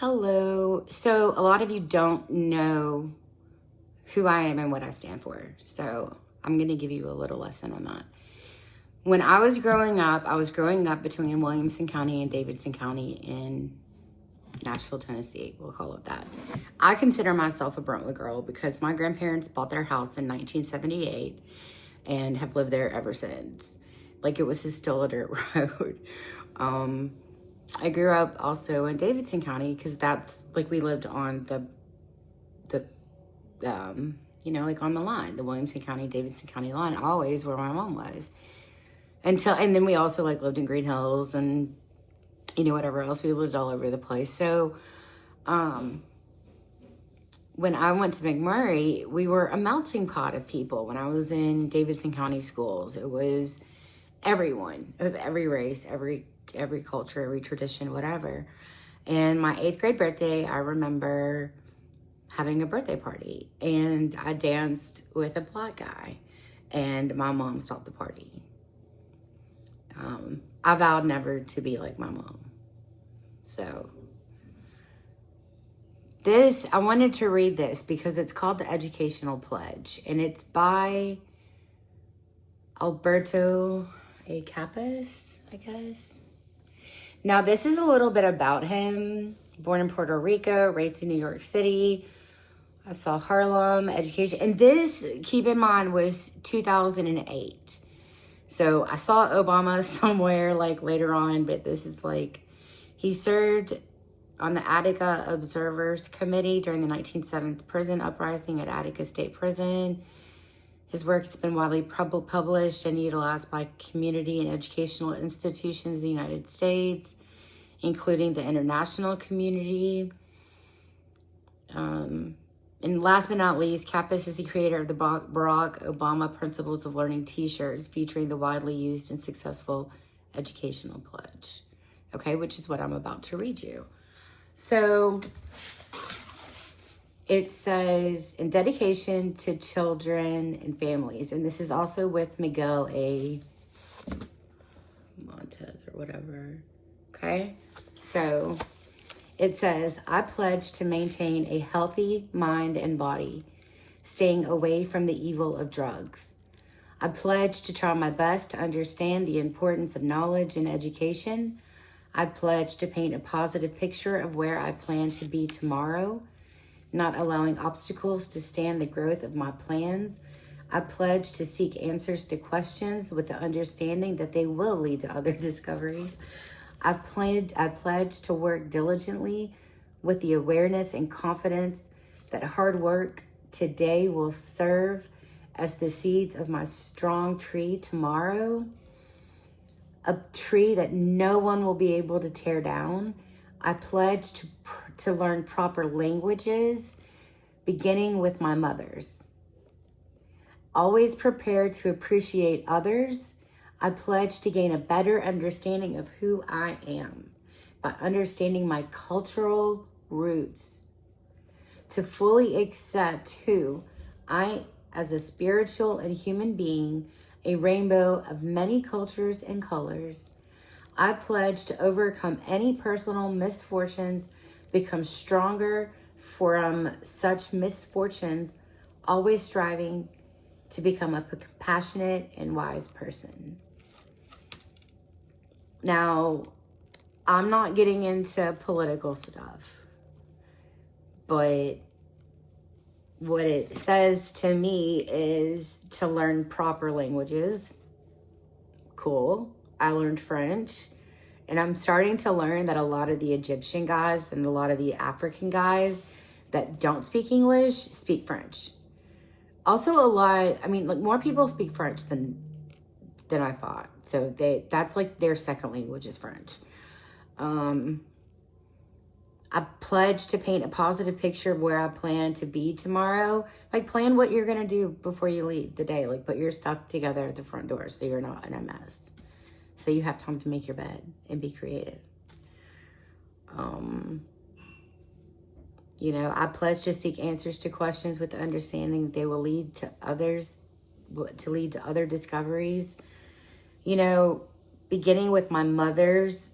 Hello. So a lot of you don't know who I am and what I stand for. So I'm going to give you a little lesson on that. When I was growing up between Williamson County and Davidson County in Nashville, Tennessee. We'll call it that. I consider myself a Brentwood girl because my grandparents bought their house in 1978 and have lived there ever since. Like it was still a dirt road. I grew up also in Davidson County because that's like we lived on the like on the line, the Williamson County, Davidson County line, always where my mom was. And then we also like lived in Green Hills and whatever else. We lived all over the place. So when I went to McMurray, we were a melting pot of people. When I was in Davidson County schools, it was everyone of every race, every culture, every tradition, whatever. And my 8th grade birthday, I remember having a birthday party and I danced with a black guy and my mom stopped the party. I vowed never to be like my mom. So I wanted to read this because it's called The Educational Pledge and it's by Alberto A. Campos, I guess. Now, this is a little bit about him. Born in Puerto Rico, raised in New York City. I saw Harlem, education. And this, keep in mind, was 2008. So I saw Obama somewhere like later on, but this is like, he served on the Attica Observers Committee during the 1970s prison uprising at Attica State Prison. His work has been widely published and utilized by community and educational institutions in the United States, including the international community. And last but not least, Campos is the creator of the Barack Obama Principles of Learning t-shirts featuring the widely used and successful Educational Pledge, okay, which is what I'm about to read you. So it says, in dedication to children and families, and this is also with Miguel A. Montez or whatever, okay? So it says, I pledge to maintain a healthy mind and body, staying away from the evil of drugs. I pledge to try my best to understand the importance of knowledge and education. I pledge to paint a positive picture of where I plan to be tomorrow, not allowing obstacles to stand the growth of my plans. I pledge to seek answers to questions with the understanding that they will lead to other discoveries. I pledge to work diligently with the awareness and confidence that hard work today will serve as the seeds of my strong tree tomorrow, a tree that no one will be able to tear down. I pledge to learn proper languages, beginning with my mother's. Always prepared to appreciate others, I pledge to gain a better understanding of who I am by understanding my cultural roots, to fully accept who I, as a spiritual and human being, a rainbow of many cultures and colors. I pledge to overcome any personal misfortunes, become stronger from such misfortunes, always striving to become a compassionate and wise person. Now, I'm not getting into political stuff, but what it says to me is to learn proper languages. Cool. I learned French, and I'm starting to learn that a lot of the Egyptian guys and a lot of the African guys that don't speak English speak French. Also more people speak French than I thought. So that's like their second language is French. I pledge to paint a positive picture of where I plan to be tomorrow. Like, plan what you're going to do before you leave the day. Like, put your stuff together at the front door so you're not in a mess. So you have time to make your bed and be creative. I pledge to seek answers to questions with the understanding that they will lead to other discoveries. Beginning with my mother's,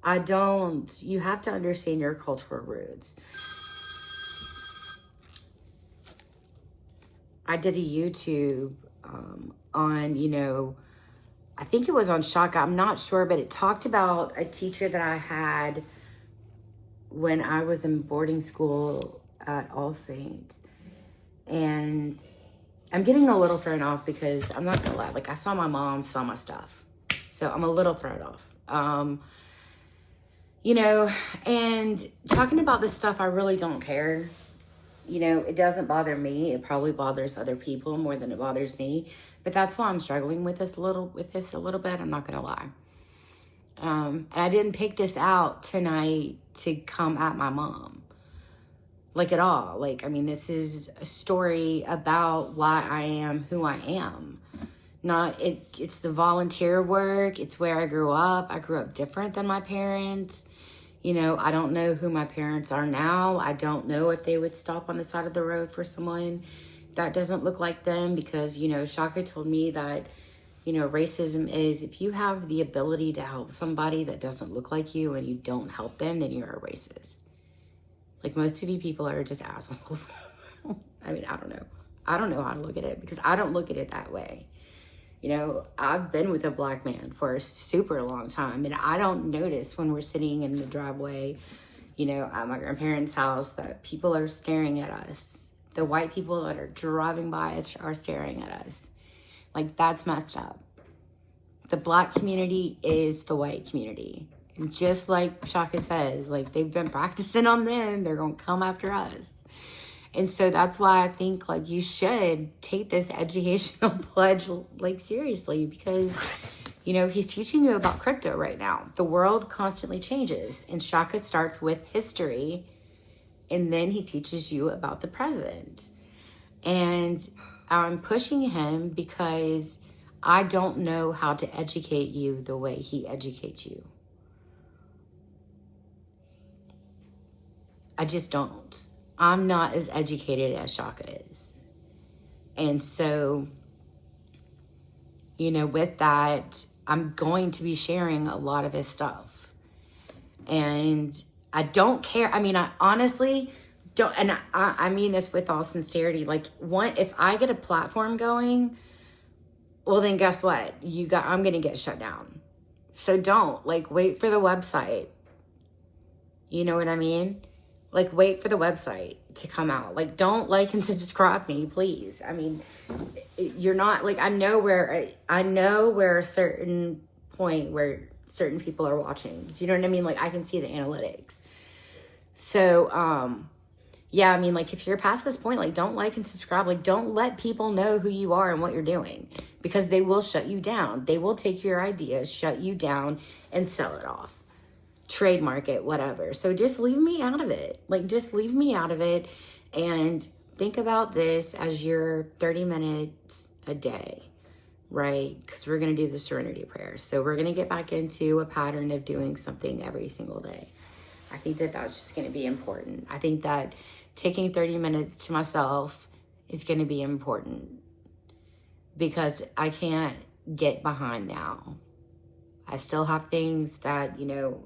you have to understand your cultural roots. I did a YouTube on, you know, I think it was on Shaka, I'm not sure, but it talked about a teacher that I had when I was in boarding school at All Saints. And I'm getting a little thrown off because I'm not gonna lie, like I saw my mom saw my stuff. So I'm a little thrown off. You know, and talking about this stuff, I really don't care. You know, it doesn't bother me. It probably bothers other people more than it bothers me. But that's why I'm struggling with this a little bit. I'm not gonna lie. And I didn't pick this out tonight to come at my mom, like at all. Like, I mean, this is a story about why I am who I am. It's the volunteer work. It's where I grew up. I grew up different than my parents. You know, I don't know who my parents are now. I don't know if they would stop on the side of the road for someone that doesn't look like them, because, you know, Shaka told me that, you know, racism is if you have the ability to help somebody that doesn't look like you and you don't help them, then you're a racist. Like, most of you people are just assholes. I mean, I don't know. I don't know how to look at it because I don't look at it that way. You know, I've been with a black man for a super long time, and I don't notice when we're sitting in the driveway, you know, at my grandparents' house, that people are staring at us. The white people that are driving by us are staring at us. Like, that's messed up. The black community is the white community. And just like Shaka says, like, they've been practicing on them, they're going to come after us. And so that's why I think, like, you should take this educational pledge, like, seriously, because, you know, he's teaching you about crypto right now. The world constantly changes, and Shaka starts with history, and then he teaches you about the present. And I'm pushing him because I don't know how to educate you the way he educates you. I just don't. I'm not as educated as Shaka is. And so, you know, with that, I'm going to be sharing a lot of his stuff. And I don't care. I mean, I honestly don't, and I mean this with all sincerity. Like, if I get a platform going, well, then guess what? I'm going to get shut down. So don't, like, wait for the website. You know what I mean? Like, wait for the website to come out. Like, don't like and subscribe me, please. I mean, you're not, like, I know where a certain point where certain people are watching. Do you know what I mean? Like, I can see the analytics. So, yeah, I mean, like, if you're past this point, like, don't like and subscribe. Like, don't let people know who you are and what you're doing, because they will shut you down. They will take your ideas, shut you down, and sell it off. Trademark it, whatever. So just leave me out of it. Like, just leave me out of it, and think about this as your 30 minutes a day, right? Because we're going to do the serenity prayer. So we're going to get back into a pattern of doing something every single day. I think that that's just going to be important. I think that taking 30 minutes to myself is going to be important, because I can't get behind now. I still have things that, you know,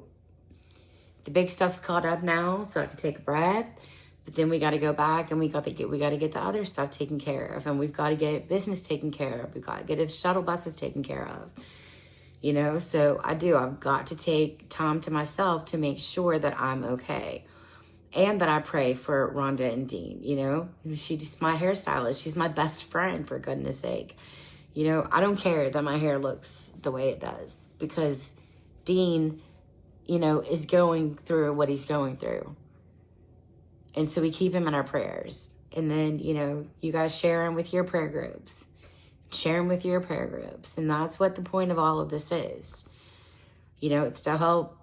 the big stuff's caught up now, so I can take a breath. But then we got to go back, and we got to get the other stuff taken care of, and we've got to get business taken care of. We've got to get the shuttle buses taken care of. You know, so I've got to take time to myself to make sure that I'm okay, and that I pray for Rhonda and Dean. You know, she's my hairstylist. She's my best friend, for goodness sake. You know, I don't care that my hair looks the way it does, because Dean, you know, is going through what he's going through. And so we keep him in our prayers. And then, you know, you guys share him with your prayer groups. Share him with your prayer groups. And that's what the point of all of this is. You know, it's to help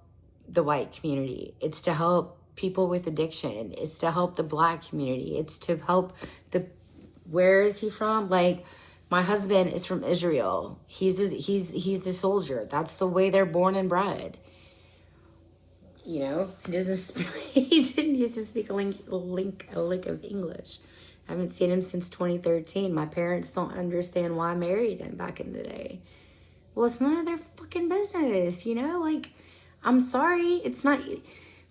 the white community. It's to help people with addiction. It's to help the black community. It's to help where is he from? Like, my husband is from Israel. He's a soldier. That's the way they're born and bred. You know, he didn't used to speak a lick of English. I haven't seen him since 2013. My parents don't understand why I married him back in the day. Well, it's none of their fucking business, you know? Like, I'm sorry. It's not,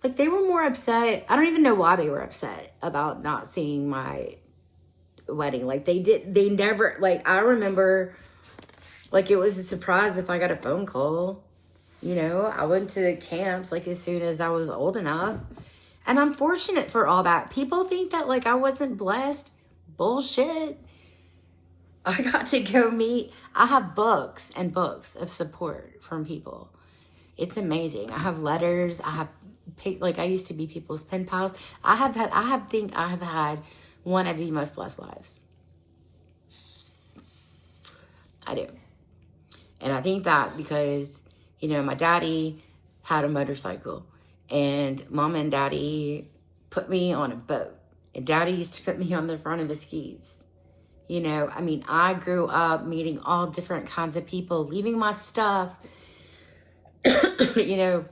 like, they were more upset. I don't even know why they were upset about not seeing my wedding. Like, they never, like, I remember, like, it was a surprise if I got a phone call. You know, I went to camps, like, as soon as I was old enough. And I'm fortunate for all that. People think that, like, I wasn't blessed. Bullshit. I got to go meet, I have books and books of support from people. It's amazing. I have letters. I have, like, I used to be people's pen pals. I have had one of the most blessed lives. I do. And I think that because, you know, my daddy had a motorcycle, and mom and daddy put me on a boat, and daddy used to put me on the front of his skis. You know, I mean, I grew up meeting all different kinds of people, leaving my stuff, you know,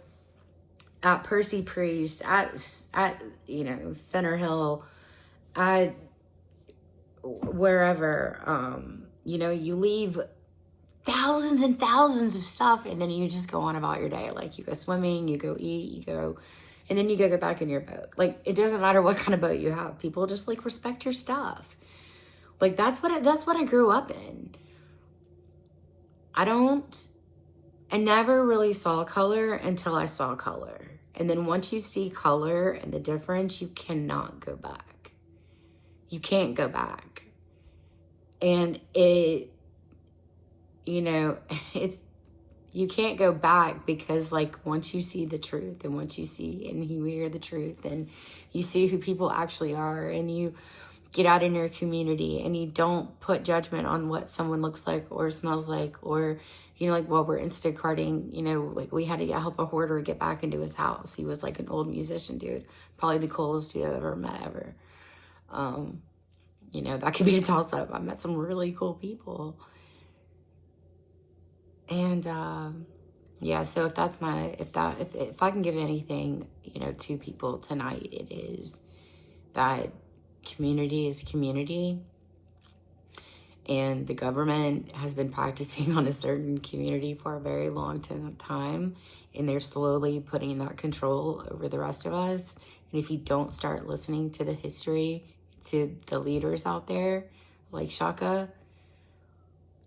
at Percy Priest, at you know, Center Hill, at wherever. You know, you leave thousands and thousands of stuff, and then you just go on about your day. Like, you go swimming, you go eat, you go, and then you go get back in your boat. Like, it doesn't matter what kind of boat you have. People just, like, respect your stuff. Like, that's what I grew up in. I never really saw color until I saw color. And then once you see color and the difference, you cannot go back. You can't go back. And it, you know, you can't go back because, like, once you see the truth, and once you see and you hear the truth, and you see who people actually are, and you get out in your community, and you don't put judgment on what someone looks like or smells like, or, you know, like, while we're Instacarting, you know, like, we had to help a hoarder get back into his house. He was like an old musician dude, probably the coolest dude I've ever met ever. You know, that could be a toss-up. I met some really cool people. And yeah, so if I can give anything, you know, to people tonight, it is that community is community, and the government has been practicing on a certain community for a very long time, and they're slowly putting that control over the rest of us. And if you don't start listening to the history, to the leaders out there like Shaka,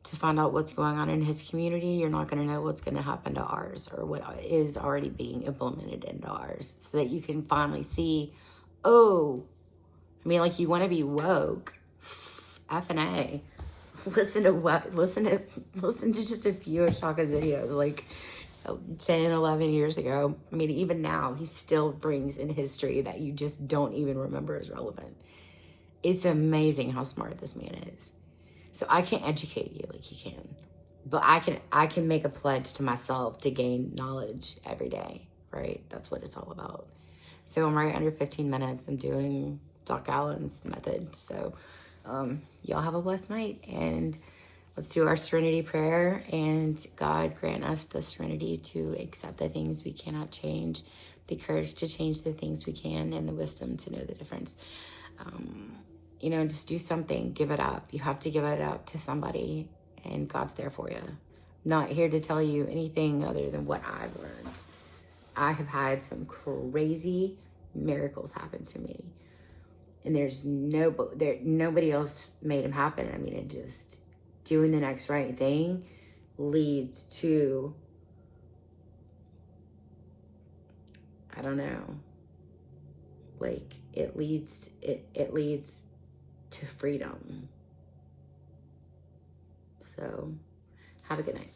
to find out what's going on in his community, you're not going to know what's going to happen to ours, or what is already being implemented into ours, so that you can finally see, oh, I mean, like, you want to be woke, F&A. Listen to just a few of Shaka's videos, like 10, 11 years ago. I mean, even now, he still brings in history that you just don't even remember as relevant. It's amazing how smart this man is. So I can't educate you like he can, but I can make a pledge to myself to gain knowledge every day, right? That's what it's all about. So I'm right under 15 minutes. I'm doing Doc Allen's method. So y'all have a blessed night, and let's do our serenity prayer, and God grant us the serenity to accept the things we cannot change, the courage to change the things we can, and the wisdom to know the difference. You know, just do something, give it up. You have to give it up to somebody, and God's there for you. Not here to tell you anything other than what I've learned. I have had some crazy miracles happen to me, and there's nobody else made them happen. I mean, it just, doing the next right thing leads to, I don't know, like, it leads to freedom. So have a good night.